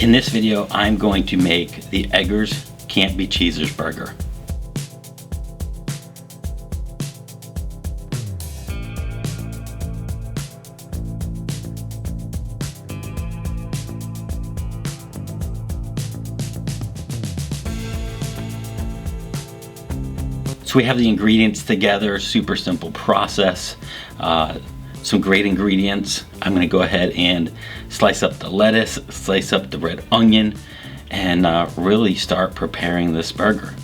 In this video, I'm going to make the Eggers Can't Be Cheesers burger. So we have the ingredients together, super simple process. Some great ingredients. I'm gonna go ahead and slice up the lettuce, slice up the red onion, and really start preparing this burger.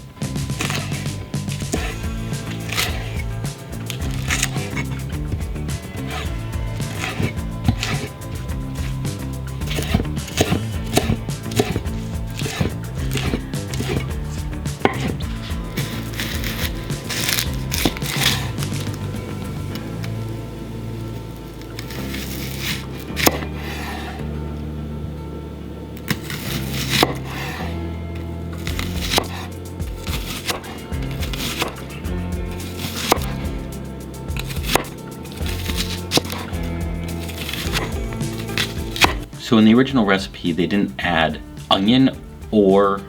So in the original recipe, they didn't add onion or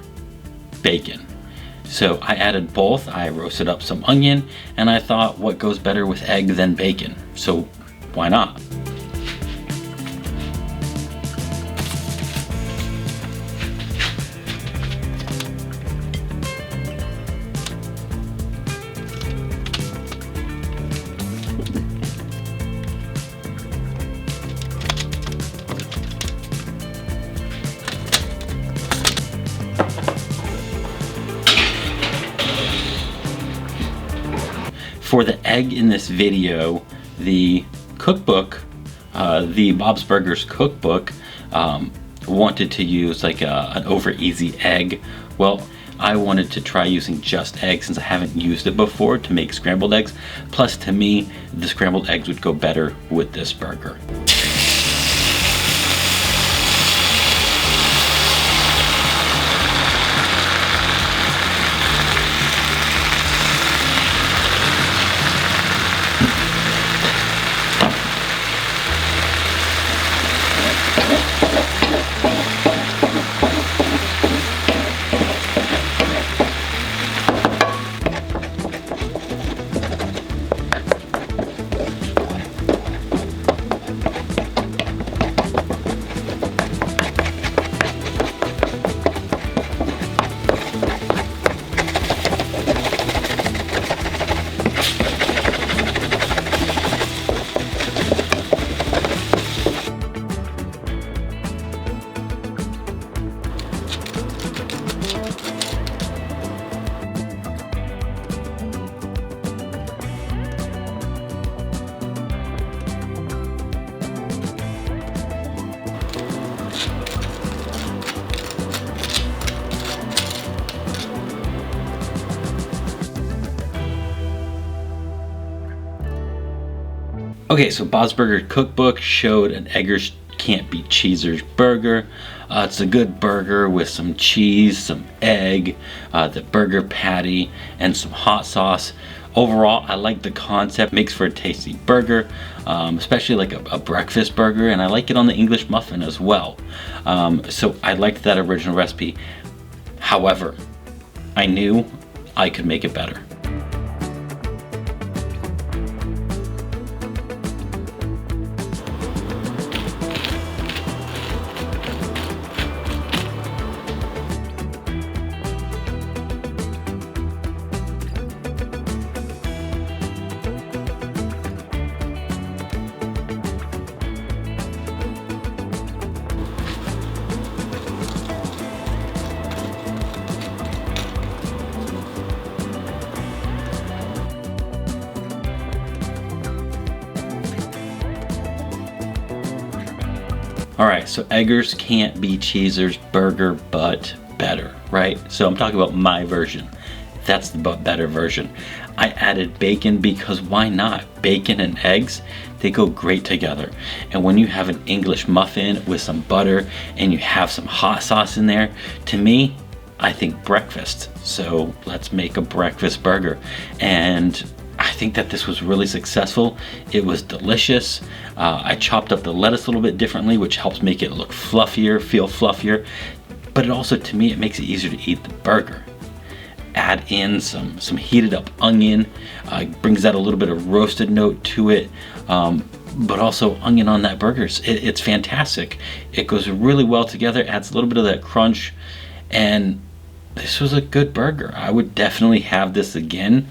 bacon. So I added both. I roasted up some onion, and I thought, what goes better with egg than bacon? So why not? For the egg in this video, the cookbook, the Bob's Burgers cookbook, wanted to use like an over easy egg. Well, I wanted to try using just egg since I haven't used it before to make scrambled eggs. Plus, to me, the scrambled eggs would go better with this burger. Okay, so Bob's Burger cookbook showed an Eggers Can't Be Cheesers burger. It's a good burger with some cheese, some egg, the burger patty, and some hot sauce. Overall, I like the concept. Makes for a tasty burger, especially like a breakfast burger, and I like it on the English muffin as well. So I liked that original recipe. However, I knew I could make it better. Alright, so Eggers Can't Be Cheesers burger, but better, right? So I'm talking about my version. That's the but better version. I added bacon because why not? Bacon and eggs, they go great together. And when you have an English muffin with some butter and you have some hot sauce in there, to me, I think breakfast. So let's make a breakfast burger. And I think that this was really successful. It was delicious. I chopped up the lettuce a little bit differently, which helps make it look fluffier, feel fluffier. But it also, to me, it makes it easier to eat the burger. Add in some heated up onion, brings out a little bit of roasted note to it, but also onion on that burger. It's fantastic. It goes really well together, adds a little bit of that crunch, and this was a good burger. I would definitely have this again,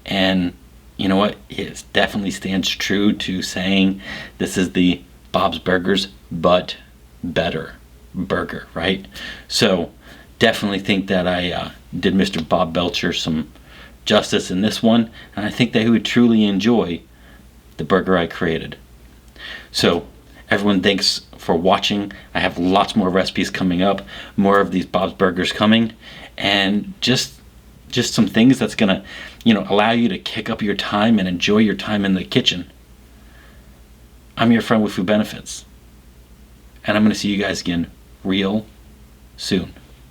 and you know what? It definitely stands true to saying this is the Bob's Burgers but better burger, right? So definitely think that I did Mr. Bob Belcher some justice in this one, and I think that he would truly enjoy the burger I created. So everyone, thanks for watching. I have lots more recipes coming up, more of these Bob's Burgers coming, and just some things that's gonna, allow you to kick up your time and enjoy your time in the kitchen. I'm your friend with Food Benefits, and I'm gonna see you guys again real soon.